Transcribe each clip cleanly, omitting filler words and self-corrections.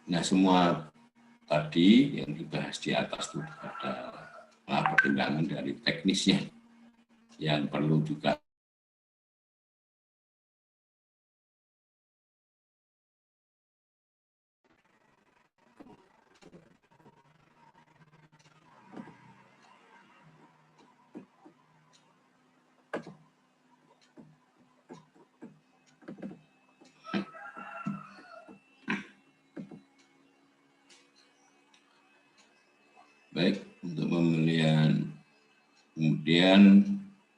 Nah, semua tadi yang dibahas di atas itu ada pertimbangan dari teknisnya yang perlu juga baik untuk pemilihan. Kemudian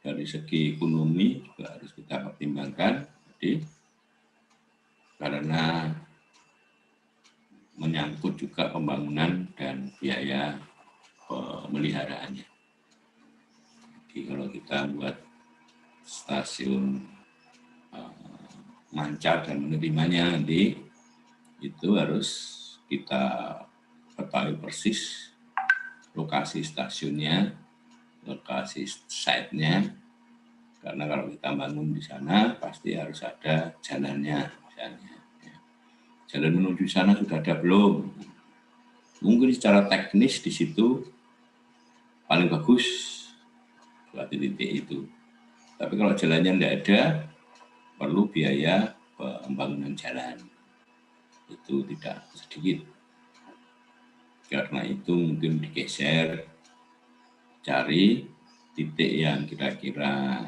dari segi ekonomi juga harus kita pertimbangkan, jadi karena menyangkut juga pembangunan dan biaya pemeliharaannya. Jadi kalau kita buat stasiun mancar dan menerimanya nanti itu harus kita ketahui persis lokasi stasiunnya, lokasi site-nya, karena kalau kita bangun di sana pasti harus ada jalannya, misalnya. Jalan menuju sana sudah ada belum? Mungkin secara teknis di situ paling bagus buat titik itu. Tapi kalau jalannya tidak ada, perlu biaya pembangunan jalan. Itu tidak sedikit. Karena itu mungkin digeser, cari titik yang kira-kira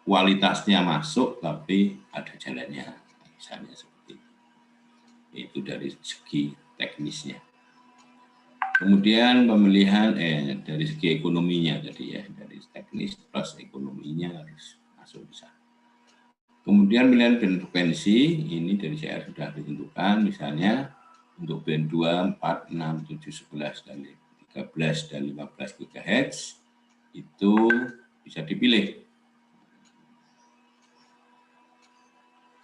kualitasnya masuk tapi ada jalannya, misalnya seperti itu dari segi teknisnya. Kemudian pemilihan dari segi ekonominya tadi ya, dari teknis plus ekonominya harus masuk di sana. Kemudian pilihan band frekuensi ini dari CR sudah ditentukan, misalnya untuk band 2, 4, 6, 7, 11, dan 13 dan 15 GHz itu bisa dipilih.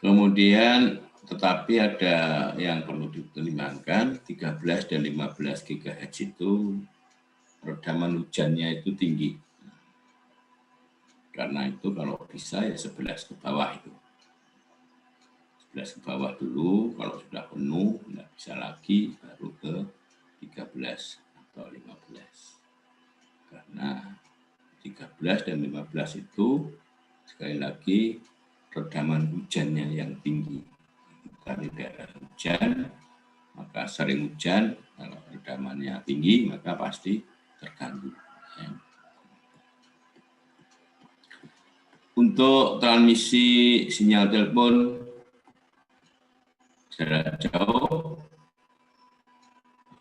Kemudian tetapi ada yang perlu dipertimbangkan, 13 dan 15 GHz itu redaman hujannya itu tinggi. Karena itu kalau bisa ya 11 ke bawah itu. 11 ke bawah dulu, kalau sudah penuh tidak bisa lagi baru ke 13 atau 15. Karena 13 dan 15 itu sekali lagi redaman hujannya yang tinggi. Kalau tidak ada hujan, maka sering hujan, kalau redamannya tinggi maka pasti terganggu. Ya. Untuk transmisi sinyal telepon jarak jauh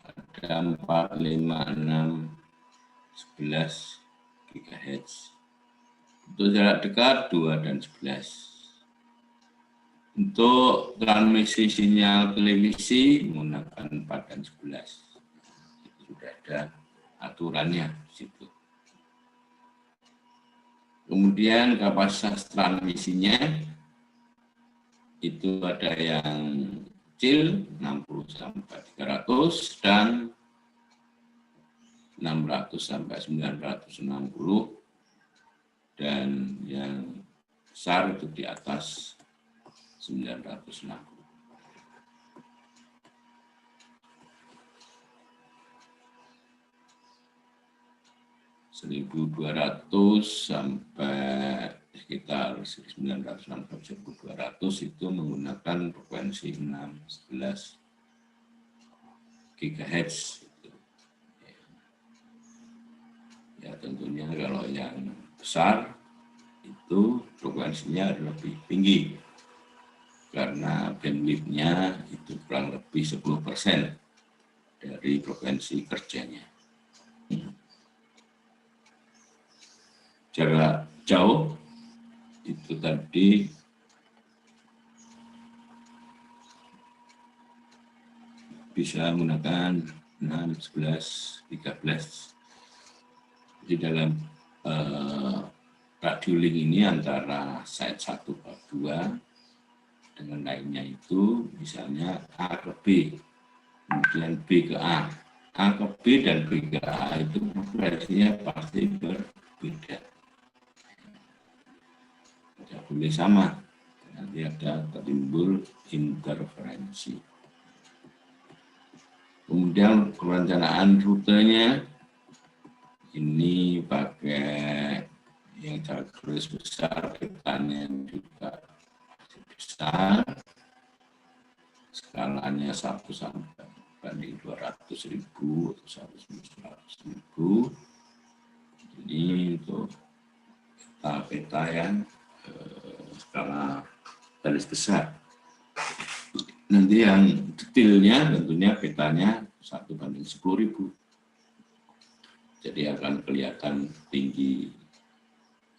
ada 4, 5, 6, 11 GHz. Untuk jarak dekat 2 dan 11. Untuk transmisi sinyal televisi menggunakan 4 dan 11. Itu sudah ada aturannya di situ. Kemudian kapasitas transmisinya itu ada yang kecil 60 sampai 300 dan 600 sampai 960 dan yang besar itu di atas 960. (1.200) sampai sekitar 960-1.200 itu menggunakan frekuensi 6-11 GHz. Ya tentunya kalau yang besar itu frekuensinya lebih tinggi karena bandwidth-nya itu kurang lebih 10% dari frekuensi kerjanya. Jarak jauh itu tadi bisa menggunakan 6, 11, 13. Di dalam radio link ini antara site 1 ke 2 dengan lainnya itu misalnya A ke B, kemudian B ke A. A ke B dan B ke A itu frekuensinya pasti berbeda. Tidak boleh sama, nanti ada timbul interferensi. Kemudian perencanaan rutenya ini pakai yang garis besar, petanya juga besar, skalanya 1 sampai banding 200.000 atau 100.000. Ini untuk peta yang skala garis besar. Nanti yang detailnya tentunya petanya 1:10.000. Jadi akan kelihatan tinggi,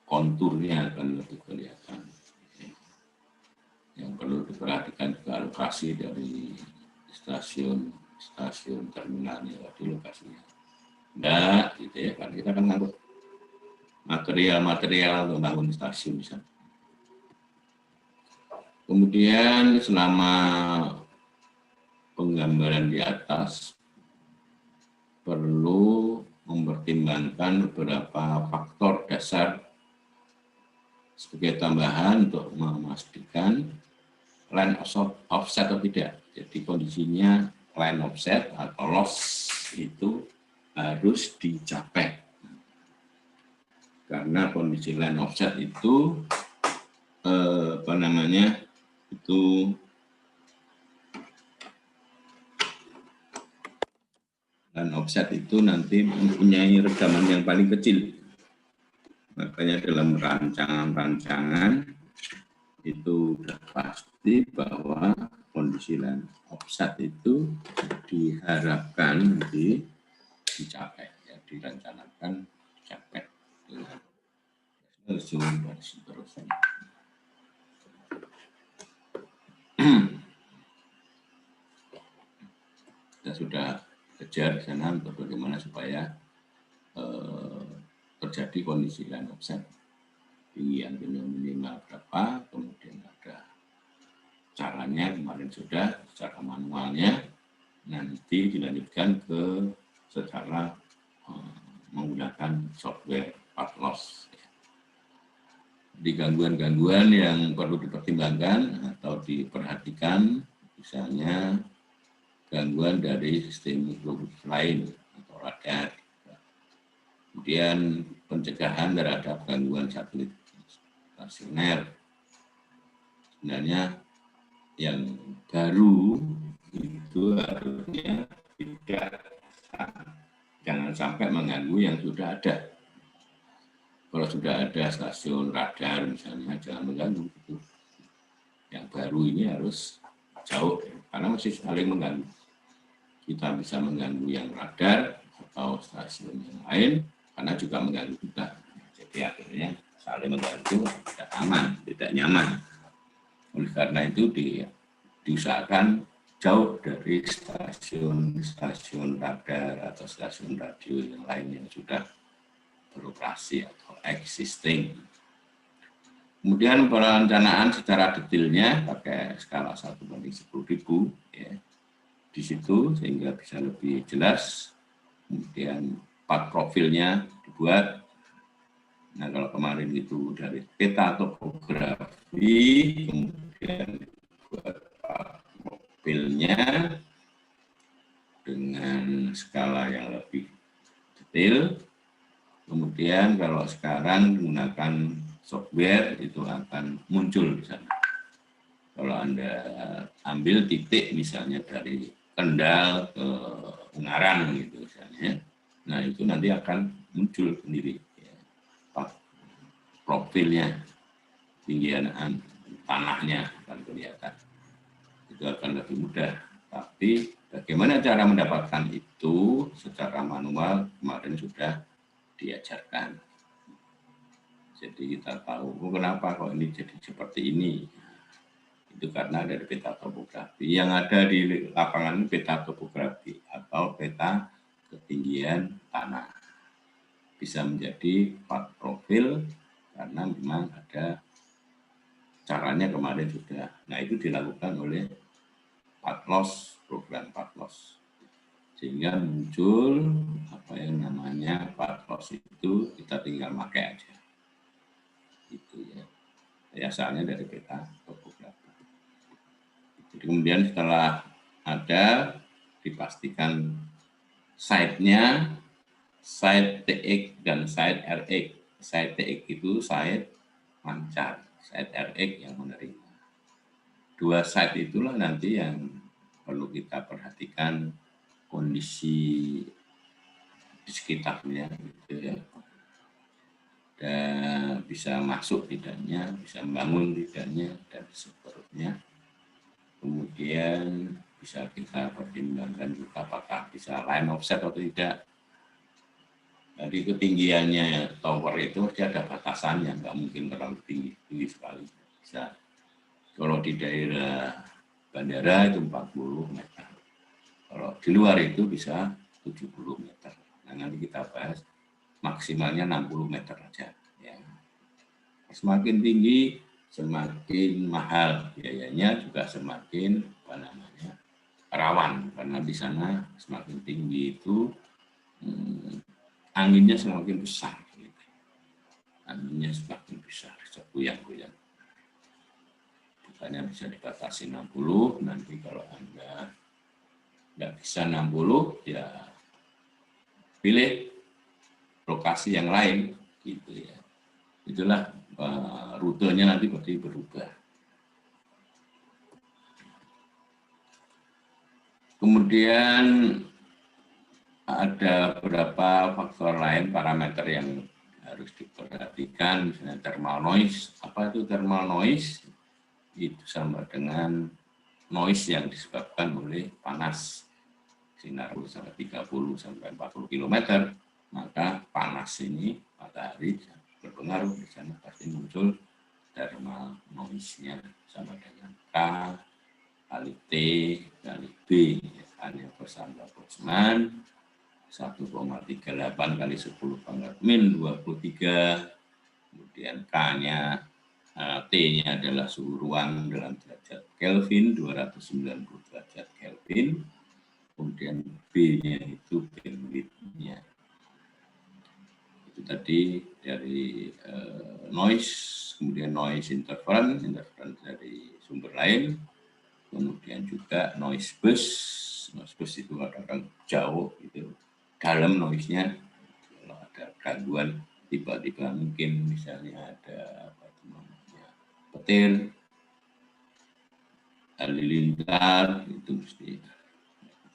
konturnya akan lebih kelihatan. Yang perlu diperhatikan juga lokasi dari stasiun terminalnya di lokasinya. Nah, gitu ya, kan kita kan ngangkut material untuk bangun stasiun misalnya. Kemudian selama penggambaran di atas perlu mempertimbangkan beberapa faktor dasar sebagai tambahan untuk memastikan line offset atau tidak. Jadi kondisinya line offset atau loss itu harus dicapai. Karena kondisi line offset itu line offset itu nanti mempunyai rekaman yang paling kecil. Makanya dalam rancangan itu sudah pasti bahwa kondisi line offset itu diharapkan dicapai, ya, direncanakan dicapai dengan seterusnya. Kita sudah kejar di sana untuk bagaimana supaya terjadi kondisi line offset tinggian minimal berapa, kemudian ada caranya kemarin sudah secara manualnya, nanti dilanjutkan ke secara menggunakan software part loss. Di gangguan-gangguan yang perlu dipertimbangkan atau diperhatikan, misalnya gangguan dari sistem logistik lain atau radar. Kemudian pencegahan terhadap gangguan satelit stasioner. Sebenarnya yang baru itu harusnya tidak, jangan sampai mengganggu yang sudah ada. Kalau sudah ada stasiun radar misalnya, jangan mengganggu itu. Yang baru ini harus jauh, karena masih saling mengganggu. Kita bisa mengganggu yang radar atau stasiun yang lain, karena juga mengganggu kita. Jadi akhirnya saling mengganggu, tidak aman, tidak nyaman. Oleh karena itu diusahakan jauh dari stasiun radar atau stasiun radio yang lain yang sudah beroperasi atau existing. Kemudian perencanaan secara detailnya pakai skala 1:10.000 ya. Di situ sehingga bisa lebih jelas. Kemudian part profilnya dibuat. Nah, kalau kemarin itu dari peta topografi, kemudian buat part profilnya dengan skala yang lebih detail. Kemudian kalau sekarang menggunakan software itu akan muncul di sana. Kalau Anda ambil titik misalnya dari Kendal ke Ungaran gitu misalnya, nah itu nanti akan muncul sendiri ya, profilnya, tinggian tanahnya akan kelihatan. Itu akan lebih mudah. Tapi bagaimana cara mendapatkan itu secara manual kemarin sudah diajarkan. Jadi kita tahu kenapa kok ini jadi seperti ini. Itu karena dari peta topografi. Yang ada di lapangan peta topografi atau peta ketinggian tanah. Bisa menjadi part profil karena memang ada caranya kemarin sudah. Nah, itu dilakukan oleh part loss, program part loss. Sehingga muncul apa yang namanya part loss itu kita tinggal pakai aja. Itu ya asalnya dari peta topografi. Jadi kemudian setelah ada dipastikan side-nya, side TX dan side RX. Side TX itu side lancar, side RX yang menerima. Dua side itulah nanti yang perlu kita perhatikan kondisi di sekitarnya, gitu ya. Dan bisa masuk tidaknya, bisa membangun tidaknya, dan seterusnya. Kemudian bisa kita pertimbangkan juga apakah bisa line offset atau tidak. Jadi ketinggiannya tower itu ada batasannya, nggak mungkin terlalu tinggi sekali. Bisa. Kalau di daerah bandara itu 40 meter. Kalau di luar itu bisa 70 meter. Nah, nanti kita bahas maksimalnya 60 meter aja. Ya. Semakin tinggi, semakin mahal biayanya, juga semakin rawan, karena di sana semakin tinggi itu anginnya semakin besar. Gitu. Anginnya semakin besar, goyang-goyang. Makanya bisa dibatasi 60, nanti kalau Anda nggak bisa 60, ya pilih lokasi yang lain, gitu ya. Itulah rutenya nanti pasti berubah. Kemudian ada beberapa faktor lain, parameter yang harus diperhatikan, misalnya thermal noise. Apa itu thermal noise? Itu sama dengan noise yang disebabkan oleh panas. Sinar sampai 30 sampai 40 km, maka panas ini matahari berpengaruh, di sana pasti muncul thermal noise-nya sama dengan K kali T kali B, hanya bersama Boltzmann 1,38 kali 10 pangkat min 23, kemudian K-nya T-nya adalah suhu ruang dalam derajat Kelvin 290 derajat Kelvin, kemudian B-nya itu bandwidth-nya. Itu tadi dari noise, kemudian noise interference dari sumber lain, kemudian juga noise bus itu kadang-kadang jauh, gitu, dalam noise-nya. Kalau ada gangguan tiba-tiba mungkin misalnya ada petir, halilintar, itu mesti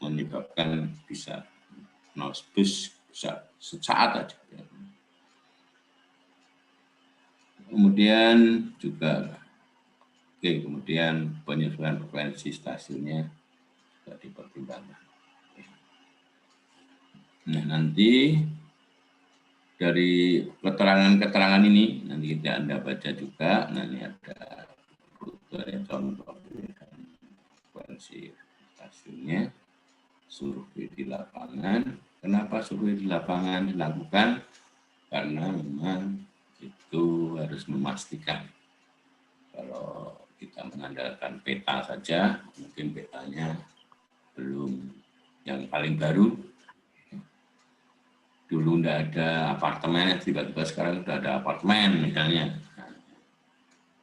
menyebabkan bisa noise bus bisa sesaat aja. Kemudian juga kemudian penyesuaian frekuensi stasiunnya juga dipertimbangkan. Nah, nanti dari keterangan-keterangan ini nanti kita Anda baca juga. Nah, ini ada rute contoh frekuensi stasiunnya, survei di lapangan. Kenapa survei di lapangan dilakukan? Karena memang itu harus memastikan. Kalau kita mengandalkan peta saja, mungkin petanya belum yang paling baru. Dulu tidak ada apartemen, tiba-tiba sekarang sudah ada apartemen misalnya. Nah,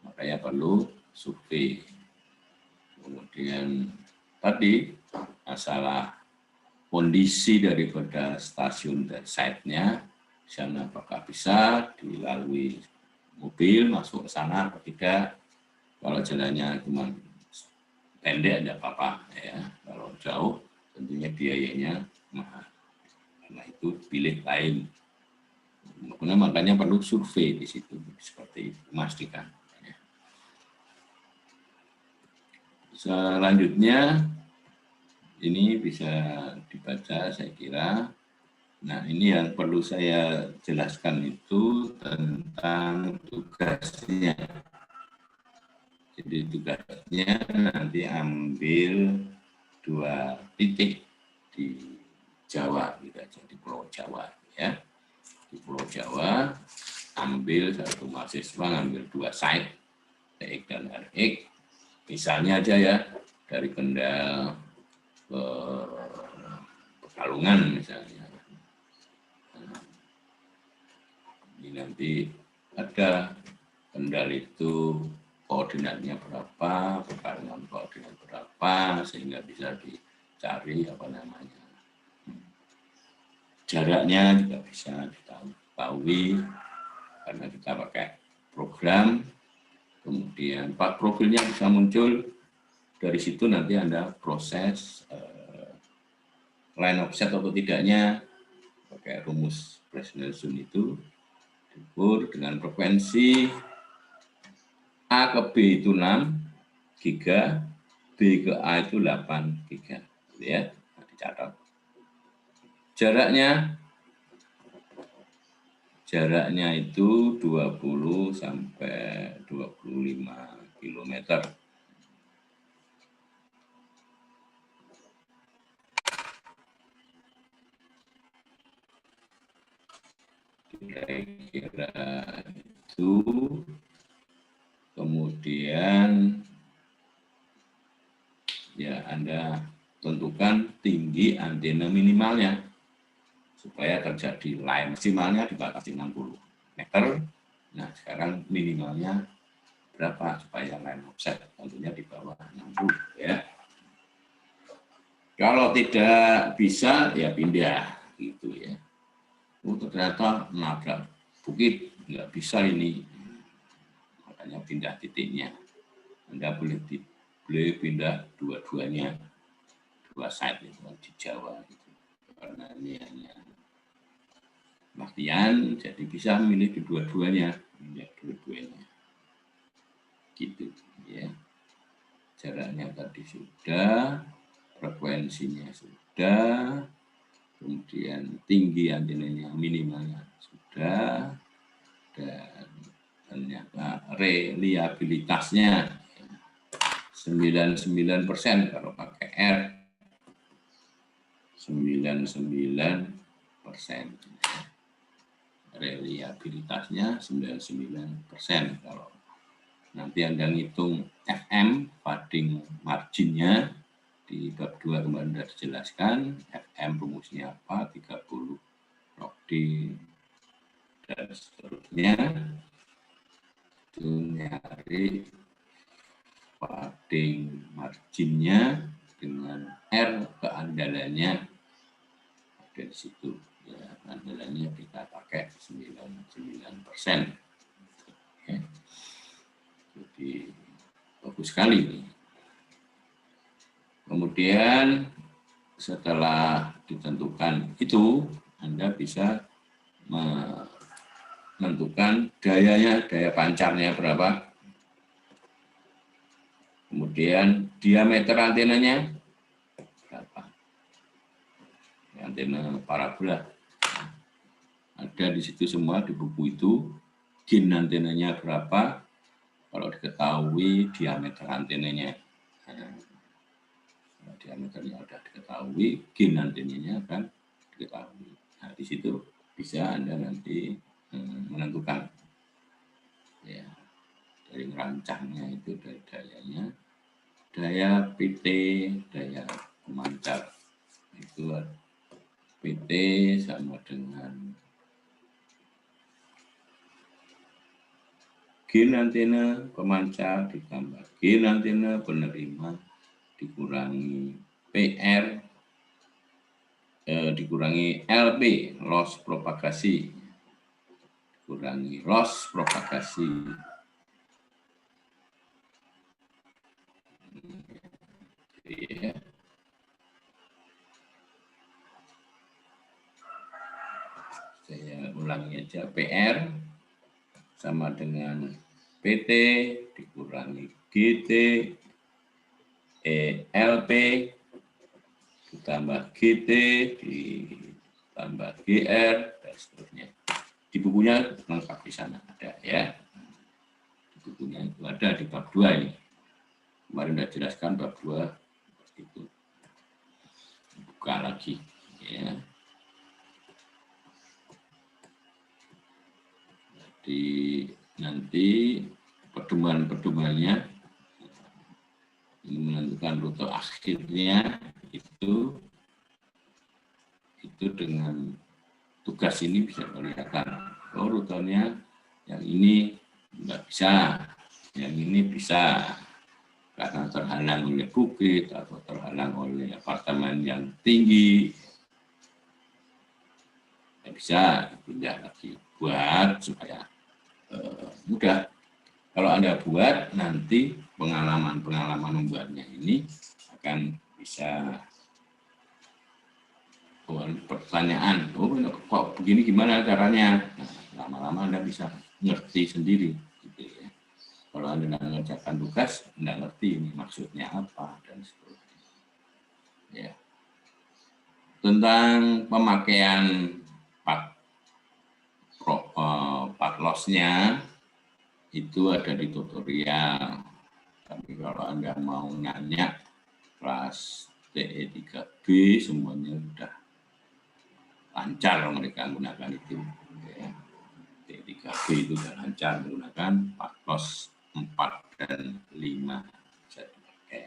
makanya perlu survei. Kemudian tadi masalah kondisi daripada stasiun dan site-nya, di sana apakah bisa dilalui mobil masuk ke sana atau tidak. Kalau jalannya cuma pendek tidak apa-apa ya. Kalau jauh tentunya biayanya mahal. Karena itu pilih lain. Makanya perlu survei di situ seperti itu, memastikan. Selanjutnya ini bisa dibaca saya kira. Nah, ini yang perlu saya jelaskan itu tentang tugasnya. Jadi tugasnya nanti ambil 2 titik di Jawa, gitu aja, di Pulau Jawa ya. Di Pulau Jawa ambil satu mahasiswa ngambil 2 site, TX dan RX. Misalnya aja ya, dari Kendal ke Pekalongan misalnya. Ini nanti ada Kendal itu koordinatnya berapa, Pekalongan koordinat berapa, sehingga bisa cari apa namanya, jaraknya juga bisa diketahui karena kita pakai program. Kemudian profilnya bisa muncul dari situ, nanti Anda proses line offset atau tidaknya pakai rumus Fresnel zoom itu diukur dengan frekuensi A ke B itu 6 giga, B ke A itu 8 giga, ya, dicatat. Jaraknya itu 20 sampai 25 km. Kira-kira itu. Kemudian ya Anda tentukan tinggi antena minimalnya supaya terjadi line maksimalnya dibatasi 60 meter. Nah, sekarang minimalnya berapa supaya line offset tentunya di bawah 60 ya. Kalau tidak bisa ya pindah gitu ya. Ternyata nabrak bukit, nggak bisa ini, makanya pindah titiknya. Anda boleh pindah dua-duanya, dua site itu di Jawa itu. Karena ini hanya latihan, jadi bisa memilih kedua-duanya, gitu ya. Jaraknya tadi sudah, frekuensinya sudah, kemudian tinggi antenanya minimalnya sudah, dan ternyata reliabilitasnya 99% kalau pakai R, 99%. Reliabilitasnya 99%. Kalau nanti Anda ngitung FM, fading marginnya, di bab 2 kemarin sudah dijelaskan, FM rumusnya apa, 30 log D, dan seterusnya. Itu nyari fading marginnya dengan R keandalannya ada di situ. Ya, andalannya kita pakai 99%. Ya. Jadi bagus sekali nih. Kemudian setelah ditentukan itu, Anda bisa menentukan daya pancarnya berapa. Kemudian diameter antenanya berapa. Antena parabola. Ada di situ semua di buku itu. Gain antenanya berapa. Kalau diketahui diameter antenanya. Nah, diameternya sudah diketahui, gain antenanya akan diketahui. Nah, di situ bisa Anda nanti menentukan ya, dari merancangnya itu, dari dayanya, daya PT, daya pemancar itu PT sama dengan gain antena pemancar ditambah gain antena penerima dikurangi PR dikurangi LP loss propagasi dikurangi loss propagasi. Ya. Saya ulangi aja, PR sama dengan PT dikurangi GT LP ditambah GT ditambah GR dan seterusnya. Di bukunya lengkap di sana ada ya. Di bukunya itu ada di bab 2 ini. Kemarin sudah jelaskan bab 2 itu. Buka lagi ya. Jadi nanti pedoman-pedomannya ini menentukan rute akhirnya itu dengan tugas ini bisa kelihatan. Oh, rutenya yang ini nggak bisa, yang ini bisa karena terhalang oleh bukit atau terhalang terhalang oleh apartemen yang tinggi, ya bisa pindah lagi. Buat supaya mudah. Kalau Anda buat, nanti pengalaman-pengalaman membuatnya ini akan bisa pertanyaan, oh kok begini gimana caranya? Nah, lama-lama Anda bisa ngerti sendiri. Gitu ya. Kalau Anda tidak mengerjakan tugas, Anda ngerti ini maksudnya apa, dan seterusnya. Ya. Tentang pemakaian part loss-nya, itu ada di tutorial. Tapi kalau Anda mau nanya kelas TE3B, semuanya sudah lancar mereka menggunakan itu. Ya. TE3B itu sudah lancar menggunakan part loss 4 dan 5 bisa dipakai.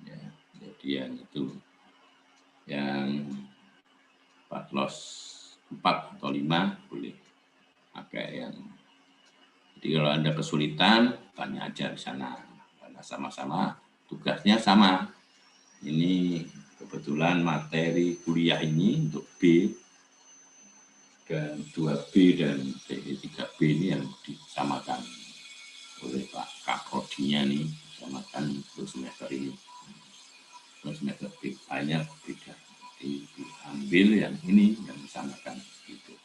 Ya, jadi yang itu yang part loss 4 atau 5 boleh pakai yang. Jadi kalau Anda kesulitan, tanya aja di sana. Karena sama-sama tugasnya sama. Ini kebetulan materi kuliah ini untuk B dan 2B dan TE3B ini yang disamakan oleh Pak Kaprodinya nih, disamakan untuk semester ini. Untuk semester B hanya beda. Diambil yang ini yang disamakan gitu.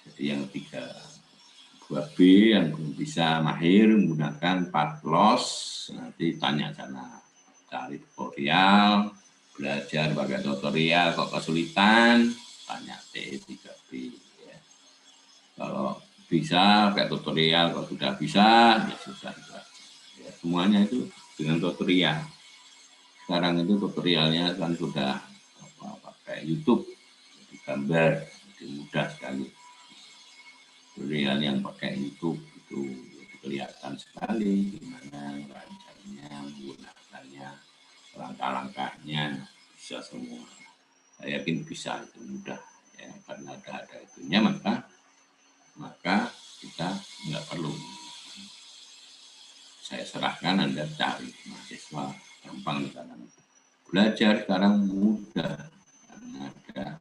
Jadi yang 2B yang belum bisa mahir menggunakan part loss, nanti tanya sana, cari tutorial, belajar pakai tutorial, kok kesulitan, tanya TE3B. Ya. Kalau bisa pakai tutorial, kalau sudah bisa, ya susah juga. Ya, semuanya itu dengan tutorial. Sekarang itu tutorialnya kan sudah pakai YouTube, jadi gambar, jadi mudah sekali. Tutorial yang pakai YouTube itu kelihatan sekali gimana rancangnya, menggunakannya, langkah-langkahnya, bisa semua. Saya yakin bisa, itu mudah ya, karena ada itunya maka kita nggak perlu. Saya serahkan Anda cari mahasiswa, gampang sekarang. Belajar sekarang mudah karena ada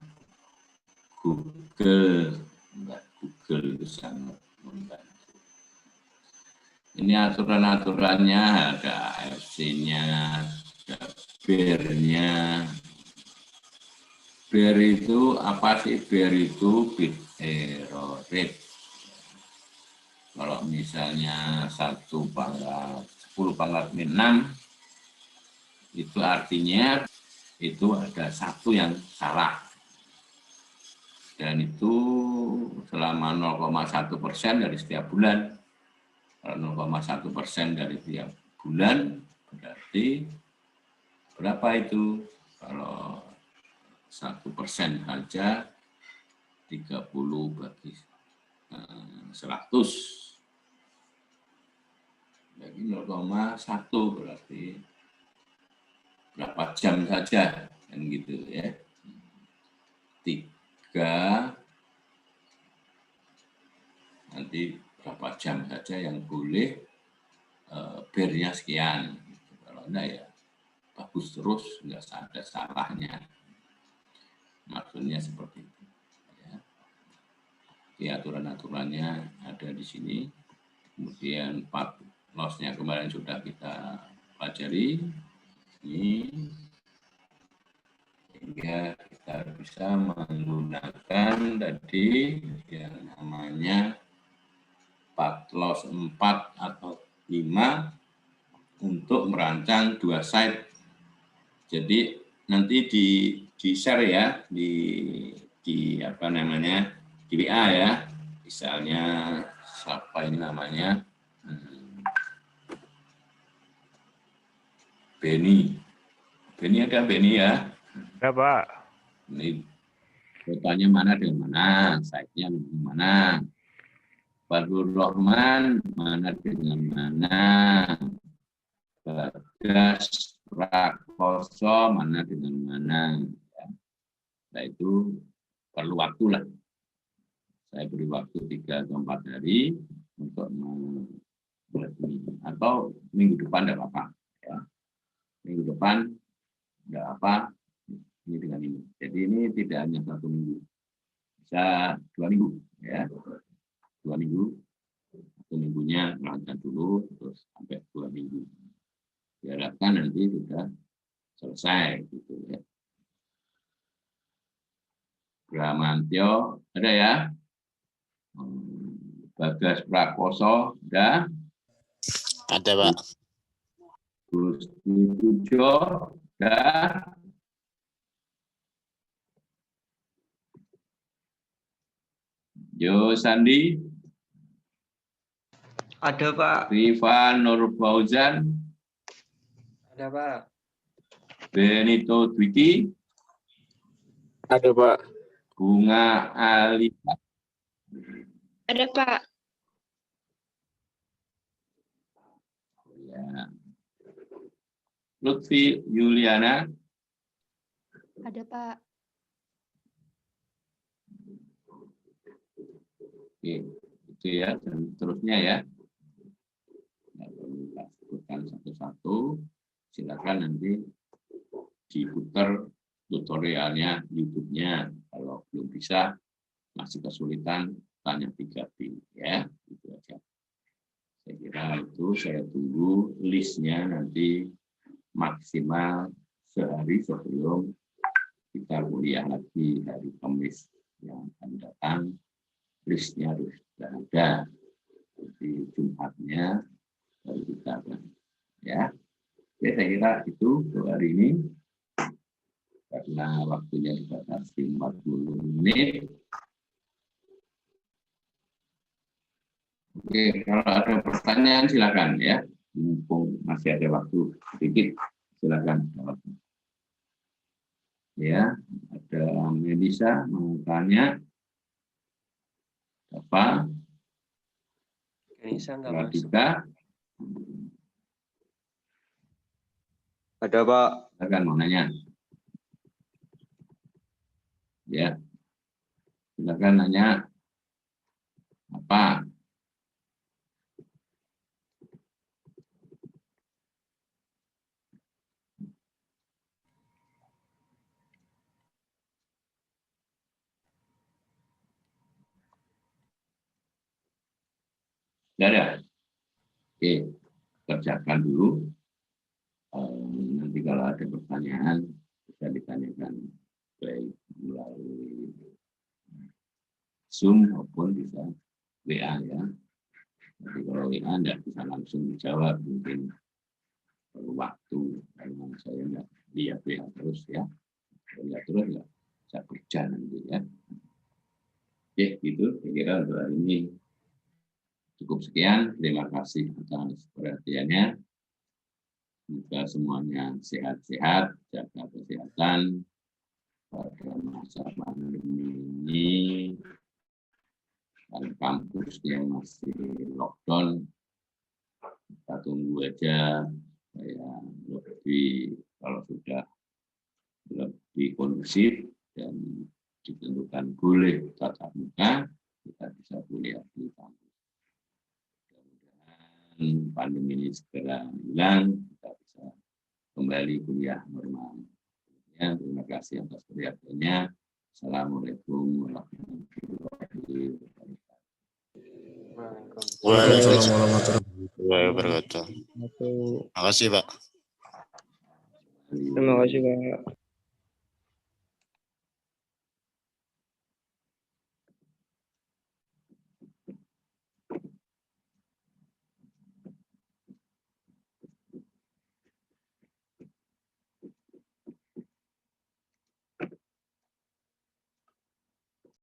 Google itu sangat membantu. Ini aturan-aturannya, ada AFC-nya, ada BER-nya. BER itu apa sih? BER itu bit error rate. Kalau misalnya 10 pangkat min 6, itu artinya itu ada satu yang salah. Dan itu selama 0,1% dari setiap bulan. Kalau 0,1% dari setiap bulan, berarti berapa itu? Kalau 1% saja, 30 bagi 100. Jadi 0,1 berarti berapa jam saja, kan gitu ya. 3, nanti berapa jam saja yang boleh BER-nya sekian. Kalau enggak ya bagus terus, enggak ada salahnya. Maksudnya seperti itu. Ya. Oke, aturan-aturannya ada di sini. Kemudian part loss-nya kemarin sudah kita pelajari. Ini sehingga kita bisa menggunakan tadi yang namanya part loss 4 atau 5 untuk merancang 2 site. Jadi nanti di share ya, di apa namanya, di WA ya. Misalnya siapa ini namanya? Beni. Beni ada Beni ya? Ya, Pak. Ini kotanya mana dengan mana, site-nya dengan mana. Fadlur Rahman mana dengan mana. Bagas Prakoso mana dengan mana. Ya. Nah itu perlu waktu lah. Saya beri waktu 3 atau 4 hari untuk membuat ini. Atau minggu depan tidak apa-apa. Ya. depan enggak apa ini dengan ini. Jadi ini tidak hanya 1 minggu, bisa 2 minggu ya, 2 minggu, 1 minggunya lancar dulu terus sampai 2 minggu. Diharapkan nanti sudah selesai gitu ya. Bramantyo ada ya? Bagas Prakoso ada? Ada, Pak. Gusti Pujo ada? Yo Sandi? Ada, Pak. Rifan Nur Fauzan? Ada, Pak. Benito Dwiki? Ada, Pak. Bunga Alisa? Ada, Pak. Ya. Lutfi Yuliana? Ada, Pak. Oke, itu ya, dan seterusnya ya. Kita sebutkan satu-satu. Silakan nanti diputar tutorialnya YouTube-nya. Kalau belum bisa, masih kesulitan, tanya 3P ya. Itu aja. Saya kira itu saya tunggu listnya nanti maksimal sehari sebelum kita kuliah lagi hari Kamis yang akan datang. Listnya harus sudah ada di Jumatnya baru kita akan ya. Oke, saya kira itu untuk hari ini karena waktunya dibatasi 40 menit. Oke, kalau ada pertanyaan silakan ya. Mumpung masih ada waktu sedikit, silakan. Ya, ada Melisa mau tanya apa? Bisa nggak masuk? Radika, Ada, Pak. silakan mau nanya. Ya, silakan nanya apa? Tidak ada. Oke, kerjakan dulu. Nanti kalau ada pertanyaan bisa ditanyakan baik melalui Zoom maupun bisa WA ya. Tapi kalau WA tidak bisa langsung dijawab, mungkin perlu waktu karena saya nggak lihat WA terus ya. Kalau lihat terus nggak bisa kerja nanti ya. Oke, gitu. Saya kira untuk hari ini cukup sekian. Terima kasih atas perhatiannya. Semoga semuanya sehat-sehat, jaga kesehatan pada masa pandemi ini. Dan kampus yang masih lockdown, kita tunggu aja supaya lebih, kalau sudah lebih kondusif dan ditentukan boleh tatap muka, kita bisa kuliah di kampus. Mudah-mudahan pandemi ini segera hilang, kita bisa kembali kuliah normal. Ya, terima kasih atas perhatiannya. Assalamualaikum warahmatullahi wabarakatuh. Waalaikumsalam warahmatullahi wabarakatuh. Terima kasih, Pak. Terima kasih, Pak.